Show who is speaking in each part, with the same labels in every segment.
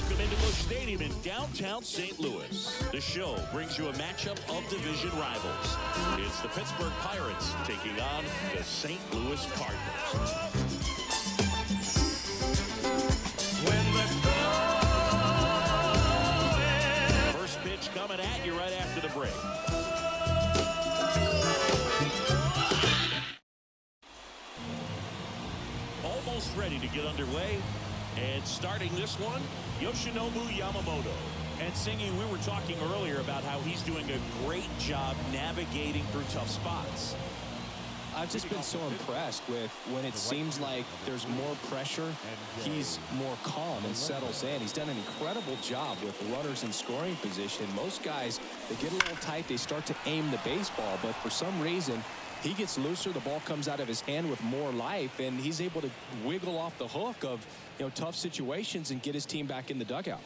Speaker 1: Welcome into Busch Stadium in downtown St. Louis. The show brings you a matchup of division rivals. It's the Pittsburgh Pirates taking on the St. Louis Cardinals. First pitch coming at you right after the break. Almost ready to get underway. And starting this one, Yoshinobu Yamamoto. And Singy, we were talking earlier about how he's doing a great job navigating through tough spots.
Speaker 2: I've just been so impressed with when it seems like there's more pressure, he's more calm and settles in. He's done an incredible job with runners in scoring position. Most guys, they get a little tight, they start to aim the baseball, but for some reason, he gets looser, the ball comes out of his hand with more life, and he's able to wiggle off the hook of, tough situations and get his team back in the dugout.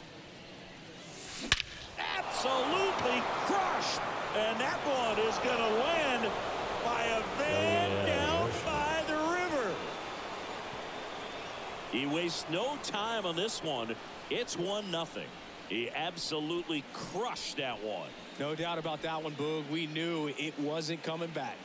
Speaker 1: Absolutely crushed, and that one is going to land by a van down by the river. He wastes no time on this one. It's 1-0. He absolutely crushed that one.
Speaker 2: No doubt about that one, Boog. We knew it wasn't coming back.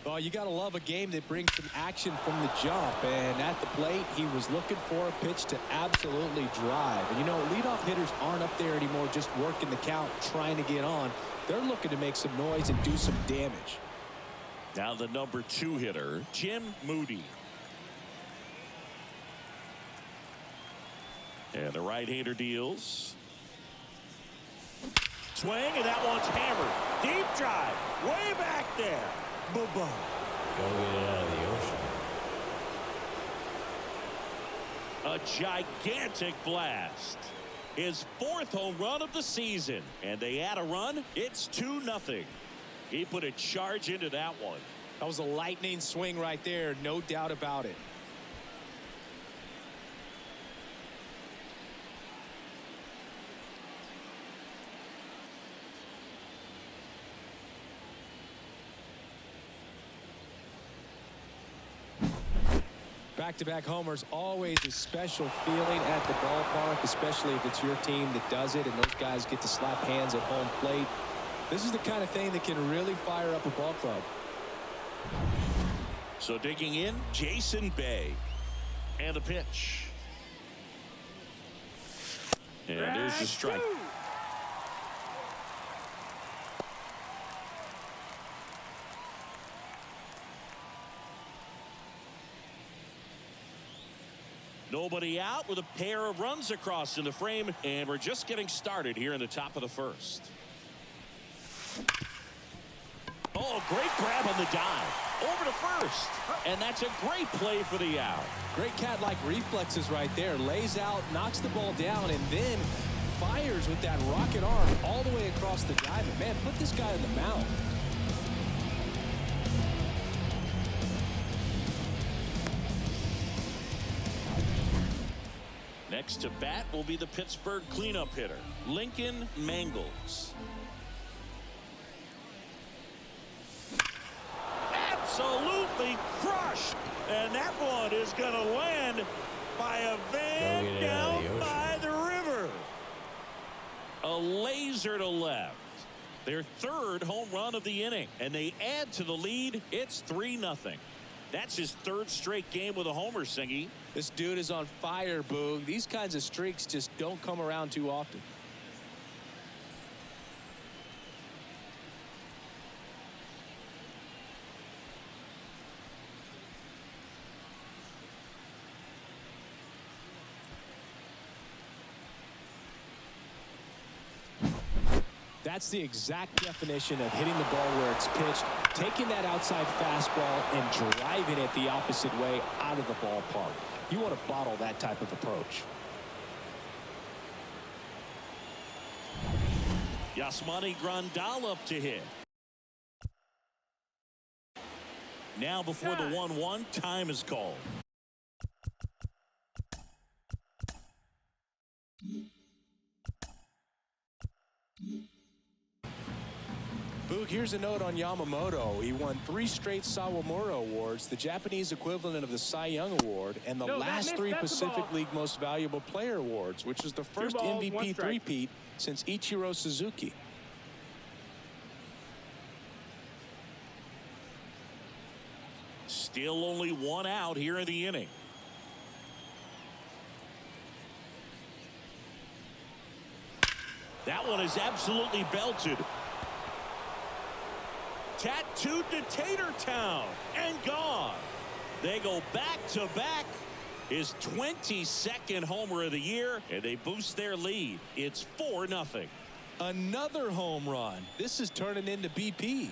Speaker 2: Well, you got to love a game that brings some action from the jump. And at the plate, he was looking for a pitch to absolutely drive. And, leadoff hitters aren't up there anymore just working the count, trying to get on. They're looking to make some noise and do some damage.
Speaker 1: Now the number 2 hitter, Jim Moody. And the right-hander deals. Swing, and that one's hammered. Deep drive, way back there. Boom.
Speaker 3: Go get it out of the ocean.
Speaker 1: A gigantic blast. His 4th home run of the season. And they add a run. It's 2-0. He put a charge into that one.
Speaker 2: That was a lightning swing right there. No doubt about it. Back-to-back homers, always a special feeling at the ballpark, especially if it's your team that does it and those guys get to slap hands at home plate. This is the kind of thing that can really fire up a ball club.
Speaker 1: So digging in, Jason Bay. And the pitch. And there's the strike. Nobody out with a pair of runs across in the frame, and we're just getting started here in the top of the first. Oh, great grab on the dive. Over to first. And that's a great play for the out.
Speaker 2: Great cat-like reflexes right there. Lays out, knocks the ball down, and then fires with that rocket arm all the way across the diamond. Man, put this guy in the mound.
Speaker 1: Next to bat will be the Pittsburgh cleanup hitter, Lincoln Mangles. Absolutely crushed. And that one is going to land by a van down by the river. A laser to left. Their 3rd home run of the inning. And they add to the lead. It's 3-0. That's his 3rd straight game with a homer, Singy.
Speaker 2: This dude is on fire, Boog. These kinds of streaks just don't come around too often. That's the exact definition of hitting the ball where it's pitched, taking that outside fastball and driving it the opposite way out of the ballpark. You want to bottle that type of approach.
Speaker 1: Yasmani Grandal up to hit. Now before the 1-1, time is called.
Speaker 2: Boog, here's a note on Yamamoto. He won 3 straight Sawamura Awards, the Japanese equivalent of the Cy Young Award, and the last 3 Pacific League Most Valuable Player Awards, which is the first MVP three-peat since Ichiro Suzuki.
Speaker 1: Still only 1 out here in the inning. That one is absolutely belted. Tattooed to Tatertown and gone. They go back-to-back. His 22nd homer of the year, and they boost their lead. It's 4-0.
Speaker 2: Another home run. This is turning into BP.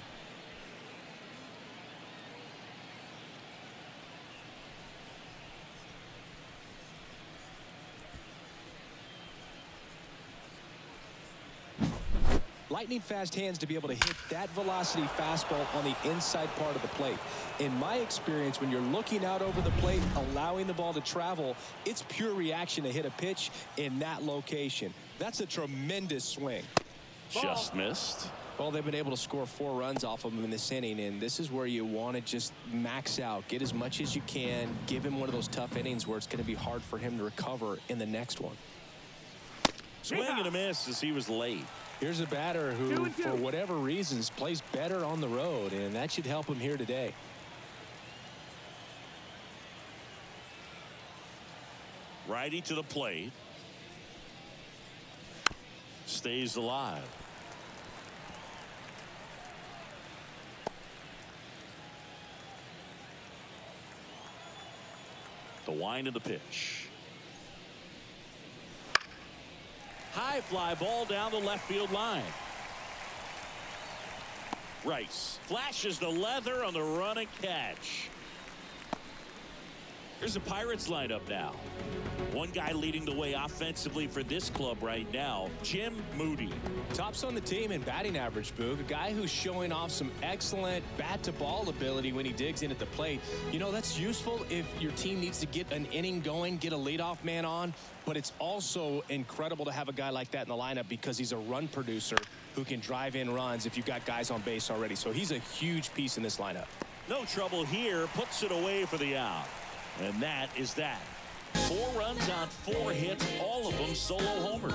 Speaker 2: Lightning fast hands to be able to hit that velocity fastball on the inside part of the plate. In my experience, when you're looking out over the plate, allowing the ball to travel, it's pure reaction to hit a pitch in that location. That's a tremendous swing.
Speaker 1: Just missed.
Speaker 2: Well, they've been able to score 4 runs off of him in this inning, and this is where you want to just max out, get as much as you can, give him one of those tough innings where it's going to be hard for him to recover in the next one.
Speaker 1: Swing and a miss as he was late.
Speaker 2: Here's a batter who, for whatever reasons, plays better on the road, and that should help him here today.
Speaker 1: Righty to the plate. Stays alive. The wind of the pitch. High fly ball down the left field line. Rice flashes the leather on the run and catch. Here's the Pirates lineup now. One guy leading the way offensively for this club right now, Jim Moody.
Speaker 2: Tops on the team in batting average, Boog. A guy who's showing off some excellent bat-to-ball ability when he digs in at the plate. You know, that's useful if your team needs to get an inning going, get a leadoff man on. But it's also incredible to have a guy like that in the lineup because he's a run producer who can drive in runs if you've got guys on base already. So he's a huge piece in this lineup.
Speaker 1: No trouble here. Puts it away for the out. And that is that. 4 runs on 4 hits, all of them solo homers.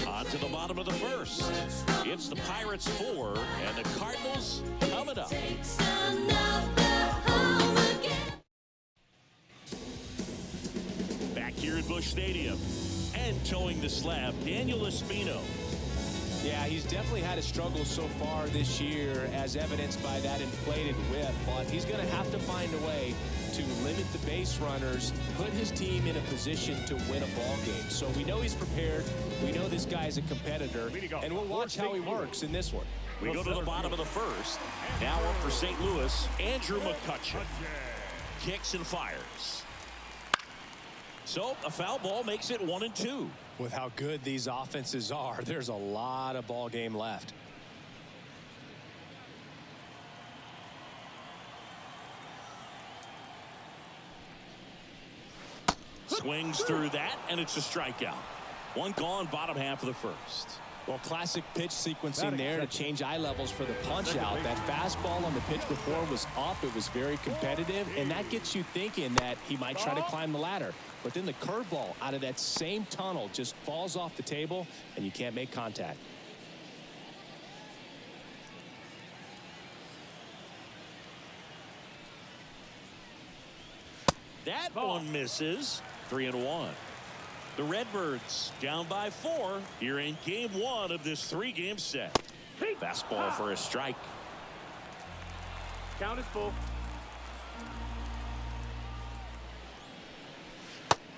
Speaker 1: On to the bottom of the first. It's the Pirates 4 and the Cardinals coming up. Back here at Busch Stadium and towing the slab, Daniel Espino.
Speaker 2: Yeah, he's definitely had a struggle so far this year, as evidenced by that inflated whip. But he's going to have to find a way to limit the base runners, put his team in a position to win a ball game. So we know he's prepared. We know this guy is a competitor, and we'll watch how he works in this one.
Speaker 1: We go to the bottom of the first. Now up for St. Louis, Andrew McCutchen. Kicks and fires. So a foul ball makes it 1-2.
Speaker 2: With how good these offenses are, there's a lot of ball game left.
Speaker 1: Swings through that, and it's a strikeout. One gone, bottom half of the first.
Speaker 2: Well, classic pitch sequencing there to change eye levels for the punch out. That fastball on the pitch before was up. It was very competitive, and that gets you thinking that he might try to climb the ladder. But then the curveball out of that same tunnel just falls off the table, and you can't make contact.
Speaker 1: That one misses. 3-1. The Redbirds down by 4 here in game 1 of this 3-game set. Fastball for a strike.
Speaker 3: Count is full.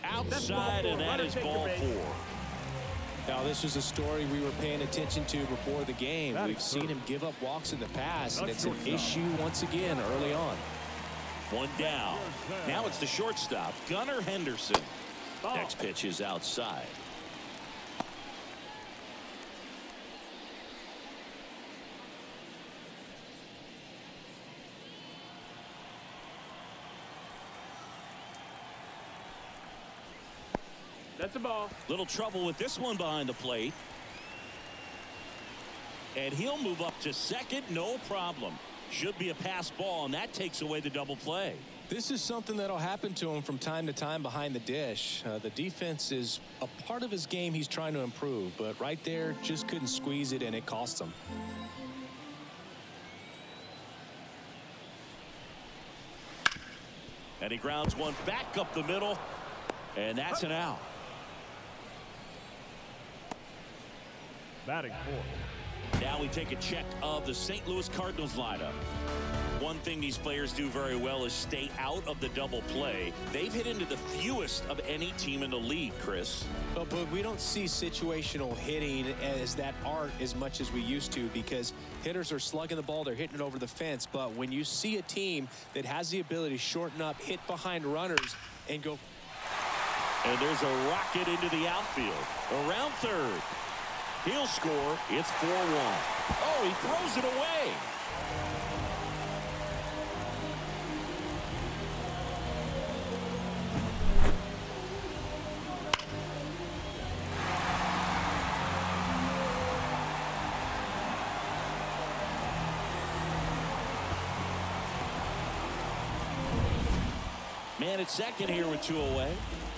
Speaker 1: Outside, and that is ball 4.
Speaker 2: Now, this was a story we were paying attention to before the game. We've seen him give up walks in the past, and it's an issue once again early on.
Speaker 1: One down. Now it's the shortstop, Gunnar Henderson. Next pitch is outside.
Speaker 4: That's a ball.
Speaker 1: Little trouble with this one behind the plate. And he'll move up to second, no problem. Should be a pass ball, and that takes away the double play.
Speaker 2: This is something that'll happen to him from time to time behind the dish. The defense is a part of his game he's trying to improve, but right there just couldn't squeeze it, and it cost him.
Speaker 1: And he grounds one back up the middle, and that's an out.
Speaker 4: Batting fourth.
Speaker 1: Now we take a check of the St. Louis Cardinals lineup. One thing these players do very well is stay out of the double play. They've hit into the fewest of any team in the league, Chris.
Speaker 2: Well, but we don't see situational hitting as that art as much as we used to, because hitters are slugging the ball, they're hitting it over the fence. But when you see a team that has the ability to shorten up, hit behind runners, and go.
Speaker 1: And there's a rocket into the outfield. Around third. He'll score. It's 4-1. Oh, he throws it away. Man at second here with 2 away.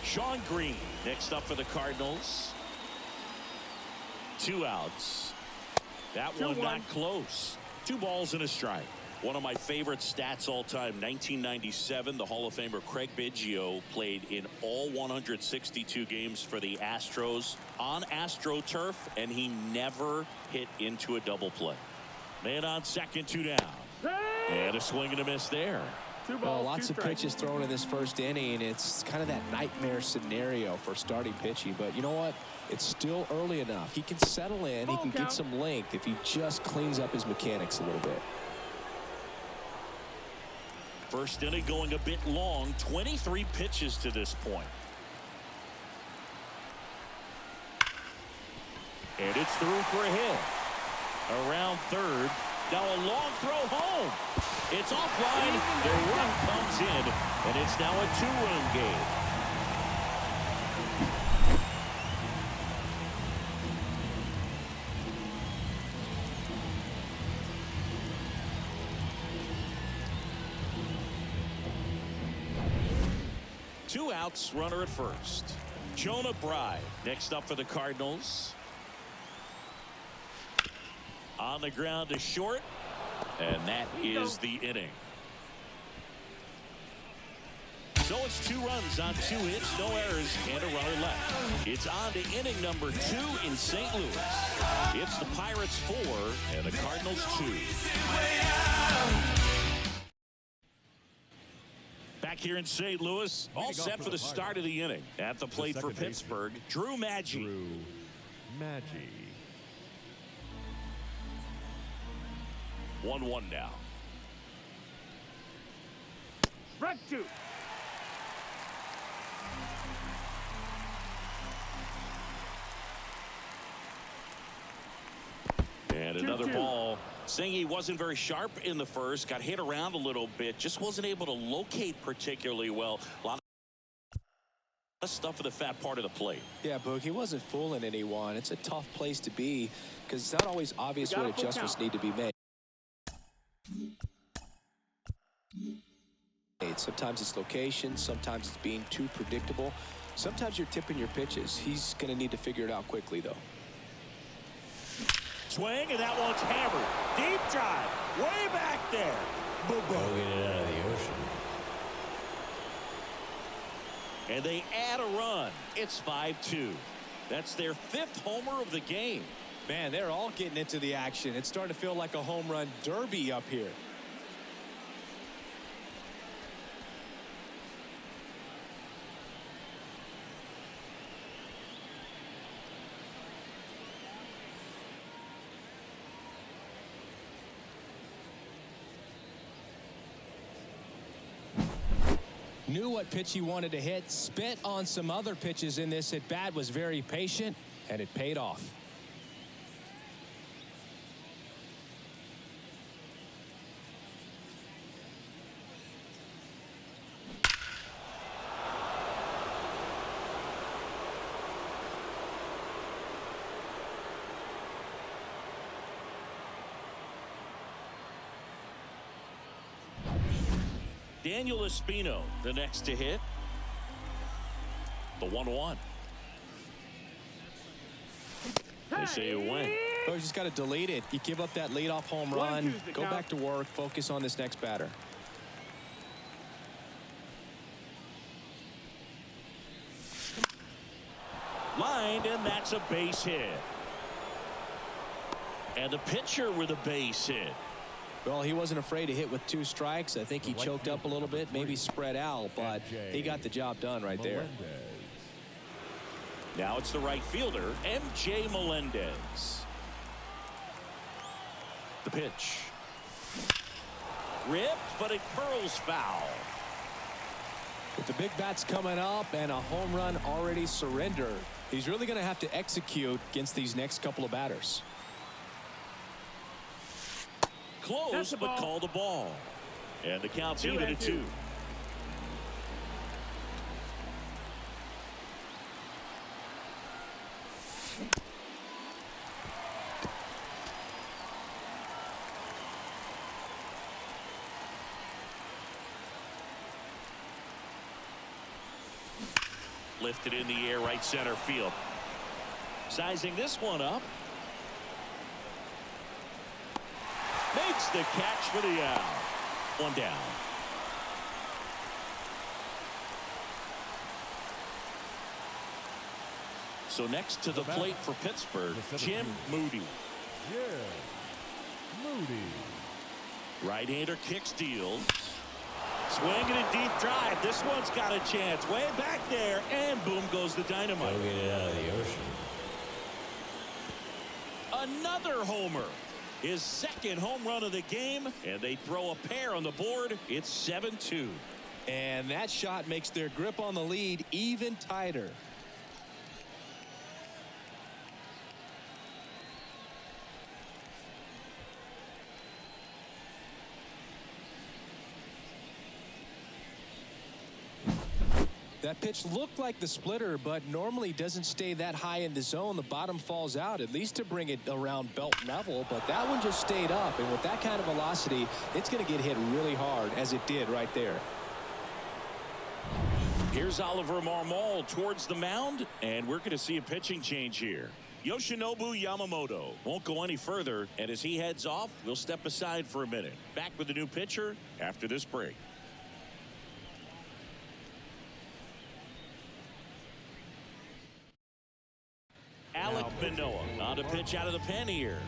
Speaker 1: Sean Green next up for the Cardinals. 2 outs. That one not close. 2 balls and a strike. One of my favorite stats all time, 1997, the Hall of Famer Craig Biggio played in all 162 games for the Astros on AstroTurf, and he never hit into a double play. Man on second, 2 down. And a swing and a miss there.
Speaker 2: Well, lots of pitches thrown in this first inning. It's kind of that nightmare scenario for starting pitching. But you know what? It's still early enough. He can settle in. He can get some length if he just cleans up his mechanics a little bit.
Speaker 1: First inning going a bit long. 23 pitches to this point. And it's through for a hit. Around third. Now a long throw home. It's offline. The run comes in, and it's now a 2-run game. Two outs, runner at first. Jonah Bride next up for the Cardinals. On the ground to short. And that is the inning. So it's 2 runs on 2 hits, no errors, and a runner left. It's on to inning number 2 in St. Louis. It's the Pirates 4 and the Cardinals 2. Back here in St. Louis, all set for the start of the inning. At the plate for Pittsburgh, Drew Maggi. 1-1 now.
Speaker 4: Strike 2.
Speaker 1: And another ball. Singy wasn't very sharp in the first. Got hit around a little bit. Just wasn't able to locate particularly well. A lot of stuff for the fat part of the plate.
Speaker 2: Yeah, Boog, he wasn't fooling anyone. It's a tough place to be because it's not always obvious what adjustments need to be made. Sometimes it's location, sometimes it's being too predictable, sometimes you're tipping your pitches. He's going to need to figure it out quickly, though.
Speaker 1: Swing, and that one's hammered. Deep drive, way back there. Boom, boom.
Speaker 3: Go get it out of the ocean.
Speaker 1: And they add a run. It's 5-2. That's their 5th homer of the game.
Speaker 2: Man, they're all getting into the action. It's starting to feel like a home run derby up here. Knew what pitch he wanted to hit, spit on some other pitches in this at bat, was very patient, and it paid off.
Speaker 1: Daniel Espino, the next to hit. The 1-1. They say a win.
Speaker 2: Oh, you just got to delete it. You give up that leadoff home run. Go back to work. Focus on this next batter.
Speaker 1: Lined, and that's a base hit. And the pitcher with a base hit.
Speaker 2: Well, he wasn't afraid to hit with 2 strikes. I think he choked up a little bit, maybe spread out, but he got the job done right there.
Speaker 1: Now it's the right fielder, M.J. Melendez. The pitch. Ripped, but it curls foul.
Speaker 2: With the big bats coming up and a home run already surrendered, he's really going to have to execute against these next couple of batters.
Speaker 1: Close, but called a ball. And the count's even at 2. Lifted in the air, right center field. Sizing this one up. Makes the catch for the out. 1 down. So next to the plate for Pittsburgh, Jim Moody. Right-hander kicks, deals. Swinging a deep drive. This one's got a chance. Way back there, and boom goes the dynamite.
Speaker 3: Go get it out of the ocean.
Speaker 1: Another homer. His second home run of the game, and they throw a pair on the board. It's 7-2.
Speaker 2: And that shot makes their grip on the lead even tighter. That pitch looked like the splitter, but normally doesn't stay that high in the zone. The bottom falls out, at least to bring it around belt level, but that one just stayed up, and with that kind of velocity, it's going to get hit really hard, as it did right there.
Speaker 1: Here's Oliver Marmol towards the mound, and we're going to see a pitching change here. Yoshinobu Yamamoto won't go any further, and as he heads off, we'll step aside for a minute. Back with the new pitcher after this break. Alek Manoah on to pitch out of the pen here.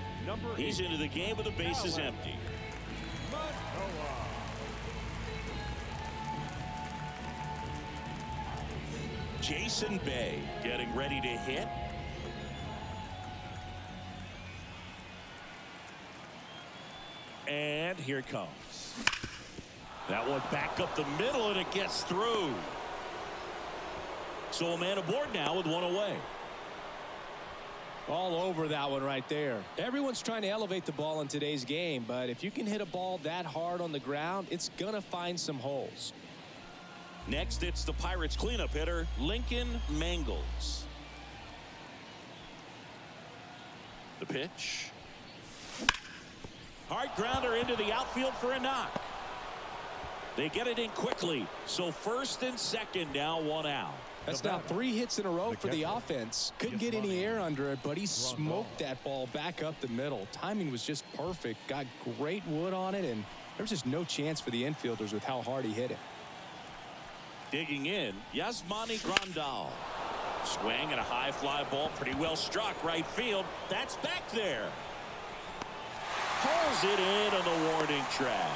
Speaker 1: He's into the game with the bases empty. Jason Bay getting ready to hit. And here it comes. That one back up the middle, and it gets through. So a man aboard now with 1 away.
Speaker 2: All over that one right there. Everyone's trying to elevate the ball in today's game, but if you can hit a ball that hard on the ground, it's going to find some holes.
Speaker 1: Next, it's the Pirates cleanup hitter, Lincoln Mangles. The pitch. Hard grounder into the outfield for a knock. They get it in quickly, so first and second now, 1 out.
Speaker 2: That's now 3 hits in a row for the offense. Couldn't get any air under it, but he smoked that ball back up the middle. Timing was just perfect. Got great wood on it, and there was just no chance for the infielders with how hard he hit it.
Speaker 1: Digging in, Yasmani Grandal. Swing and a high fly ball, pretty well struck right field. That's back there. Pulls it in on the warning track.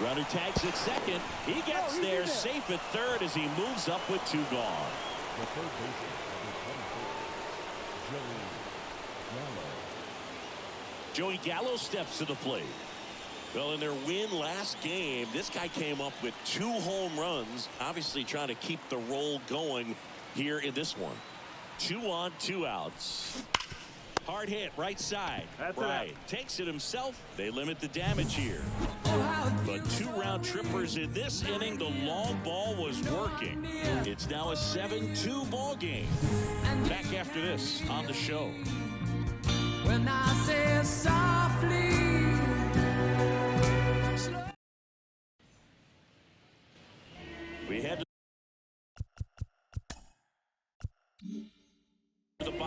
Speaker 1: Runner tags at second. He gets there safe at third as he moves up with 2 gone. Joey Gallo steps to the plate. Well, in their win last game, this guy came up with 2 home runs, obviously trying to keep the roll going here in this one. 2 on, 2 outs. Hard hit, right side. Right. Takes it himself. They limit the damage here. But 2 round trippers in this inning. The long ball was working. It's now a 7-2 ball game. Back after this on the show.
Speaker 5: When I say softly.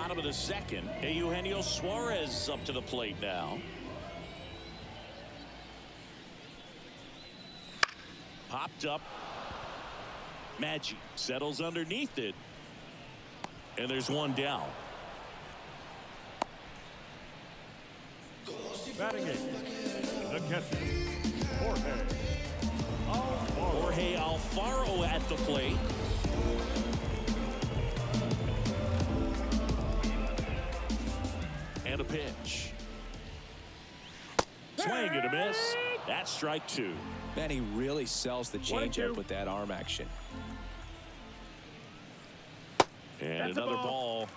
Speaker 1: bottom of the second. Eugenio Suarez up to the plate now. Popped up. Maggi settles underneath it. And there's one down.
Speaker 4: Batting eighth, the catcher,
Speaker 1: Jorge Alfaro at the plate. And a pitch. Swing and a miss. That's strike two.
Speaker 2: Man, he really sells the changeup with that arm action.
Speaker 1: And another ball.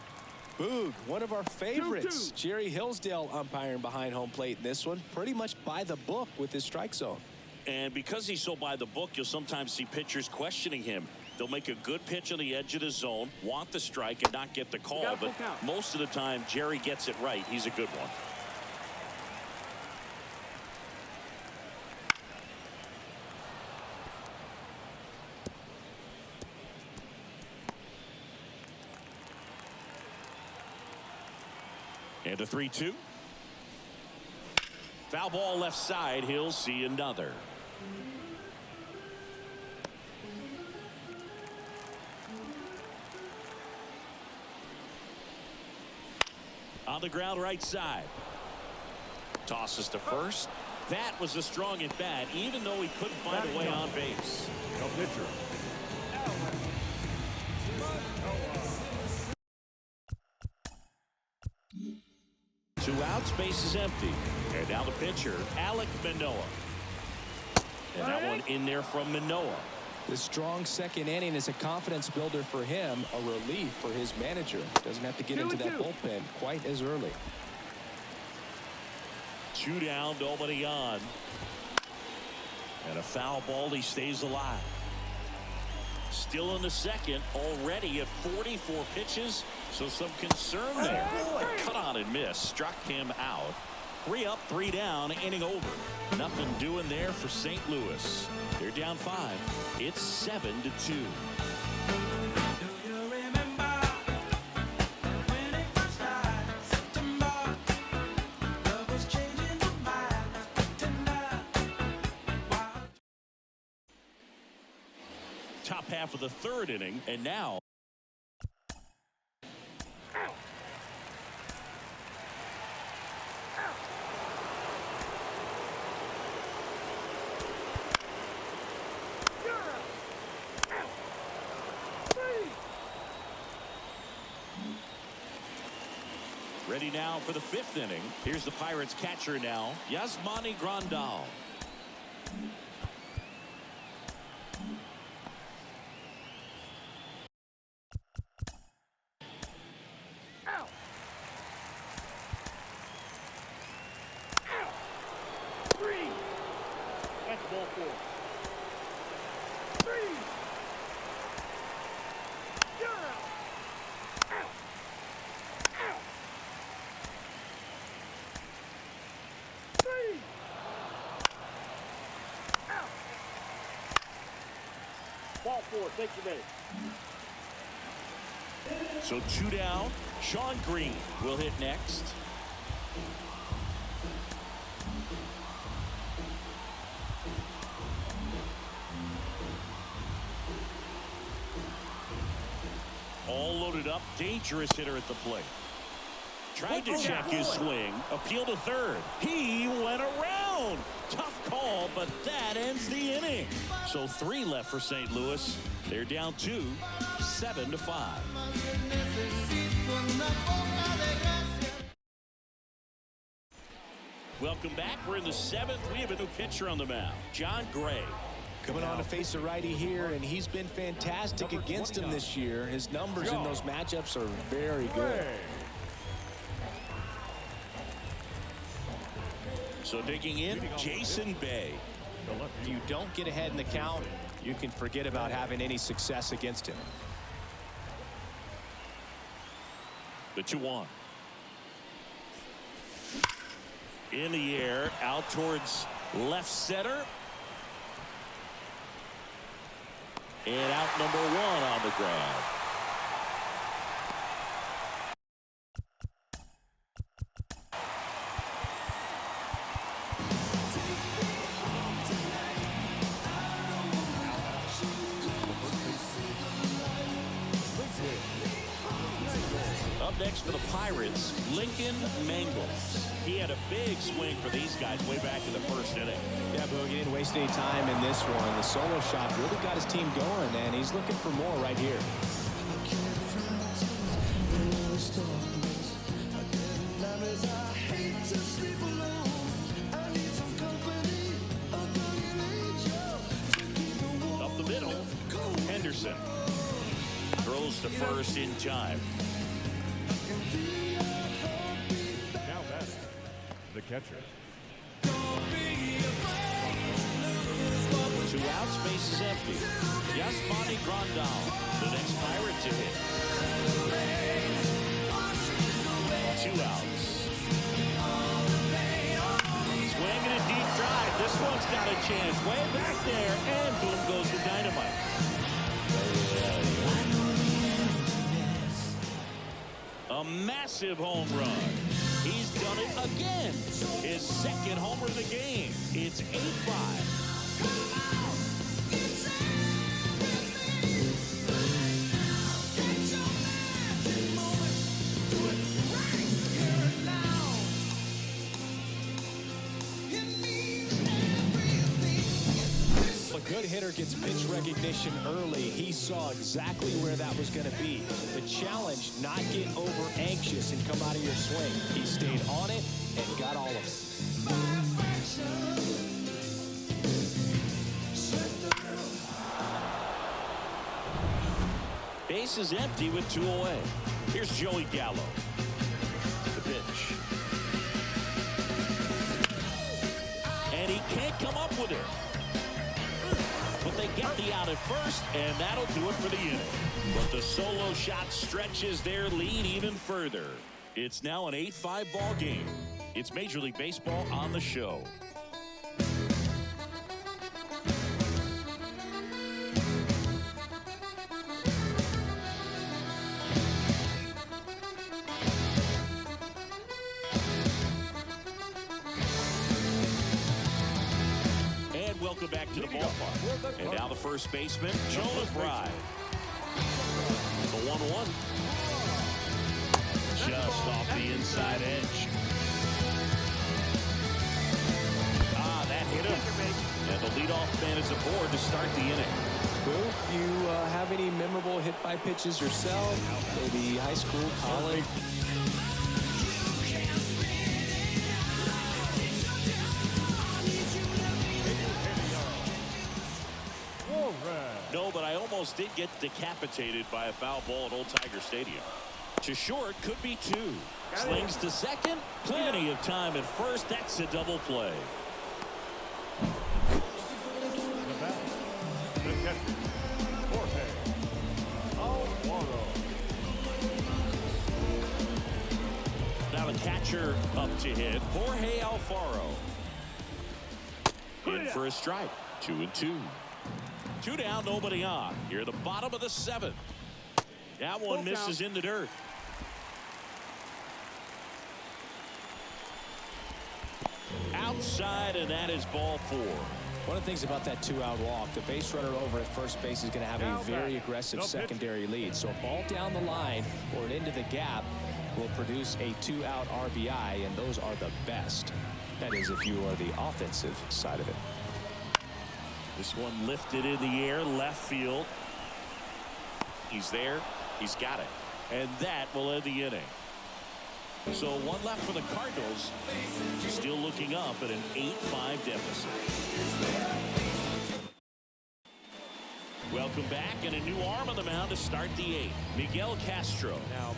Speaker 2: Boog, one of our favorites. Jerry Hillsdale umpiring behind home plate in this one. Pretty much by the book with his strike zone.
Speaker 1: And because he's so by the book, you'll sometimes see pitchers questioning him. They'll make a good pitch on the edge of the zone, want the strike, and not get the call. But most of the time, Jerry gets it right. He's a good one. And a 3-2. Foul ball left side. He'll see another. On the ground right side. Tosses to first. That was a strong at bat, even though he couldn't find a way on base.
Speaker 4: no pitcher.
Speaker 1: 2 outs, base is empty. And now the pitcher, Alek Manoah. And that one in there from Manoah.
Speaker 2: The strong second inning is a confidence builder for him, a relief for his manager. Doesn't have to get into that bullpen quite as early.
Speaker 1: 2 down, nobody on. And a foul ball, he stays alive. Still in the second, already at 44 pitches, so some concern there. Cut on and miss, struck him out. 3 up, 3 down, inning over. Nothing doing there for St. Louis. They're down 5. It's 7-2. Top half of the 3rd inning, and now ready now for the 5th inning. Here's the Pirates catcher now, Yasmani Grandal.
Speaker 4: That's ball 4. 3. You're out. Out. Out. 3. Out. Ball 4. Take the base.
Speaker 1: So 2 down. Sean Green will hit next. All loaded up, dangerous hitter at the plate. Tried to check his swing, appeal to 3rd. He went around. Tough call, but that ends the inning. So 3 left for St. Louis. They're down 2, 7-5. Welcome back. We're in the 7th. We have a new pitcher on the mound, John Gray.
Speaker 2: Coming on to face a righty here, and he's been fantastic against him this year. His numbers in those matchups are very good.
Speaker 1: So digging in, Jason Bay.
Speaker 2: If you don't get ahead in the count, you can forget about having any success against him.
Speaker 1: The 2-1. In the air, out towards left center. And out number 1 on the ground. next for the Pirates, Lincoln Mangles. He had a big swing for these guys way back in the first inning.
Speaker 2: Yeah, Boogie didn't waste any time in this one. The solo shot really got his team going, and he's looking for more right here.
Speaker 1: Up the middle, Henderson throws to first in time.
Speaker 6: Now that's the catcher.
Speaker 1: 2 outs, base is empty. Yasmani Grandal, the next Pirate to hit. 2 outs. Swinging a deep drive. This one's got a chance. Way back there, and boom goes the dynamite. A massive home run. He's done it again. His second homer of the game. It's 8-5.
Speaker 2: A good hitter gets pitch recognition early. He saw exactly where that was going to be. The challenge, not get over anxious and come out of your swing. He stayed on it and got all of it.
Speaker 1: Base is empty with 2 away. Here's Joey Gallo. The pitch. And he can't come up with it. But they get the out at first, and that'll do it for the inning. But the solo shot stretches their lead even further. It's now an 8-5 ball game. It's Major League Baseball on the show. Welcome back to the ballpark. And now the first baseman, Jonah Bride. The 1-1. Just off the inside edge. That hit him. And the leadoff man is aboard to start the inning.
Speaker 2: Boo, you have any memorable hit by pitches yourself? Maybe high school, college?
Speaker 1: No, but I almost did get decapitated by a foul ball at Old Tiger Stadium. To short, could be 2. Slings to second. Plenty of time at first. That's a double play.
Speaker 6: The catcher, Jorge Alfaro.
Speaker 1: Now the catcher up to hit, Jorge Alfaro. In for a strike. 2-2. 2 down, nobody on. Here at the bottom of the 7th. That one misses in the dirt. Outside, and that is ball 4.
Speaker 2: One of the things about that 2-out walk, the base runner over at first base is going to have a very aggressive secondary lead. So a ball down the line or into the gap will produce a 2-out RBI, and those are the best. That is, if you are the offensive side of it.
Speaker 1: This one lifted in the air, left field. He's there. He's got it. And that will end the inning. So 1 left for the Cardinals. Still looking up at an 8-5 deficit. Welcome back, and a new arm on the mound to start the 8th. Miguel Castro.
Speaker 6: Now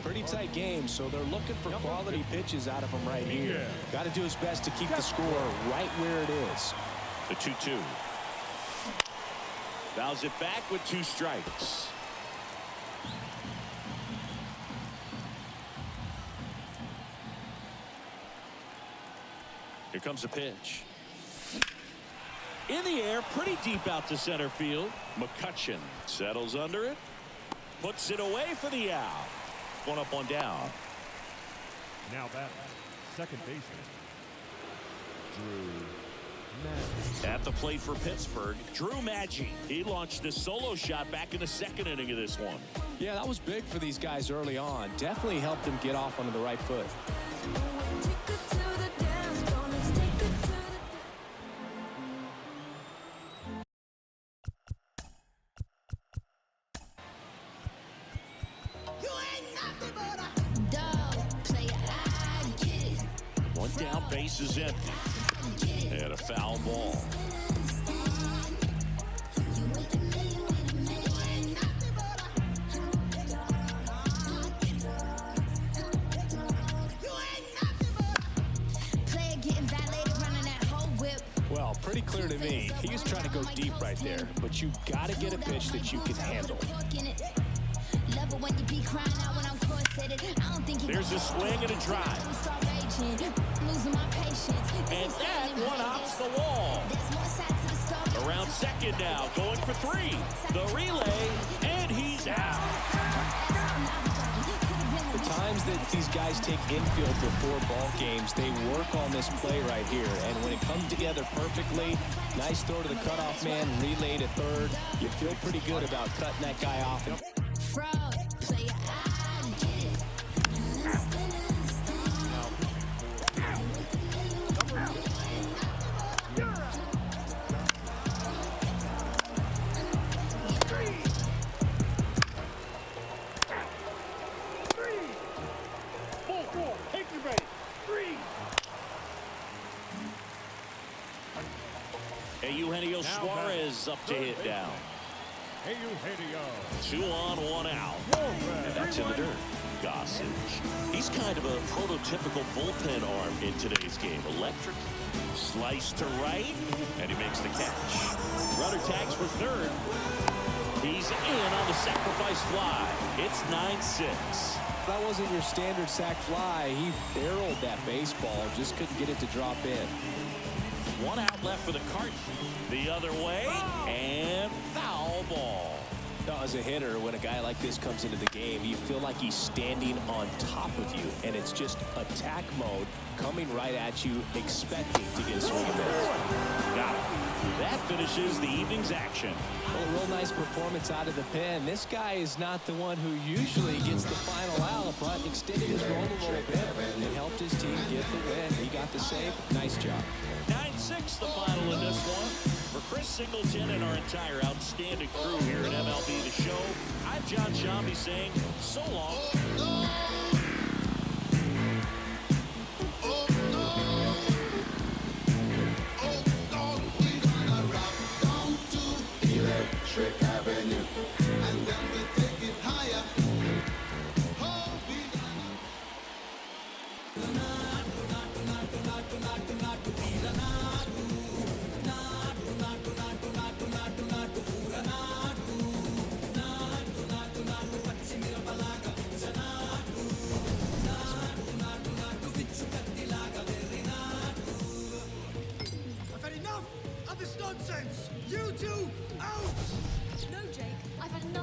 Speaker 2: Pretty tight game, so they're looking for quality pitches out of him right here. Got to do his best to keep the score right where it is.
Speaker 1: The 2-2. Fouls it back with 2 strikes. Here comes a pitch. In the air, pretty deep out to center field. McCutchen settles under it. Puts it away for the out. 1 up, 1 down.
Speaker 6: Now that second baseman, Drew
Speaker 1: At the plate for Pittsburgh, Drew Maggi. He launched a solo shot back in the second inning of this one.
Speaker 2: Yeah, that was big for these guys early on. Definitely helped them get off onto the right foot.
Speaker 1: One down, base is empty. And a foul ball.
Speaker 2: Well, pretty clear to me. He was trying to go deep right there, but you got to get a pitch that you can handle.
Speaker 1: There's a swing and a drive. And that one hops the wall. Around second now, going for three. The relay, and he's out.
Speaker 2: The times that these guys take infield before ball games, they work on this play right here. And when it comes together perfectly, nice throw to the cutoff man, relay to third. You feel pretty good about cutting that guy off.
Speaker 1: Eugenio Suarez up to hit down.
Speaker 6: Eugenio.
Speaker 1: 2 on, 1 out. And that's in the dirt. Gossage. He's kind of a prototypical bullpen arm in today's game. Electric, slice to right, and he makes the catch. Runner tags for third. He's in on the sacrifice fly. It's 9-6.
Speaker 2: That wasn't your standard sac fly. He barreled that baseball, just couldn't get it to drop in.
Speaker 1: 1 out left for the Cardinals. The other way, and foul ball.
Speaker 2: As a hitter, when a guy like this comes into the game, you feel like he's standing on top of you, and it's just attack mode coming right at you, expecting to get a swing and miss.
Speaker 1: Got it. That finishes the evening's action.
Speaker 2: Well, a real nice performance out of the pen. This guy is not the one who usually gets the final out, but extended his role a little bit and helped his team get the win. He got the save. Nice job.
Speaker 1: 9-6 the final in this one. For Chris Singleton and our entire outstanding crew here at MLB The Show, I'm John Shambi saying so long.
Speaker 7: Avenue, and then we take it higher.
Speaker 8: I've had enough of this nonsense. You two, out!
Speaker 9: No, Jake, I've had enough.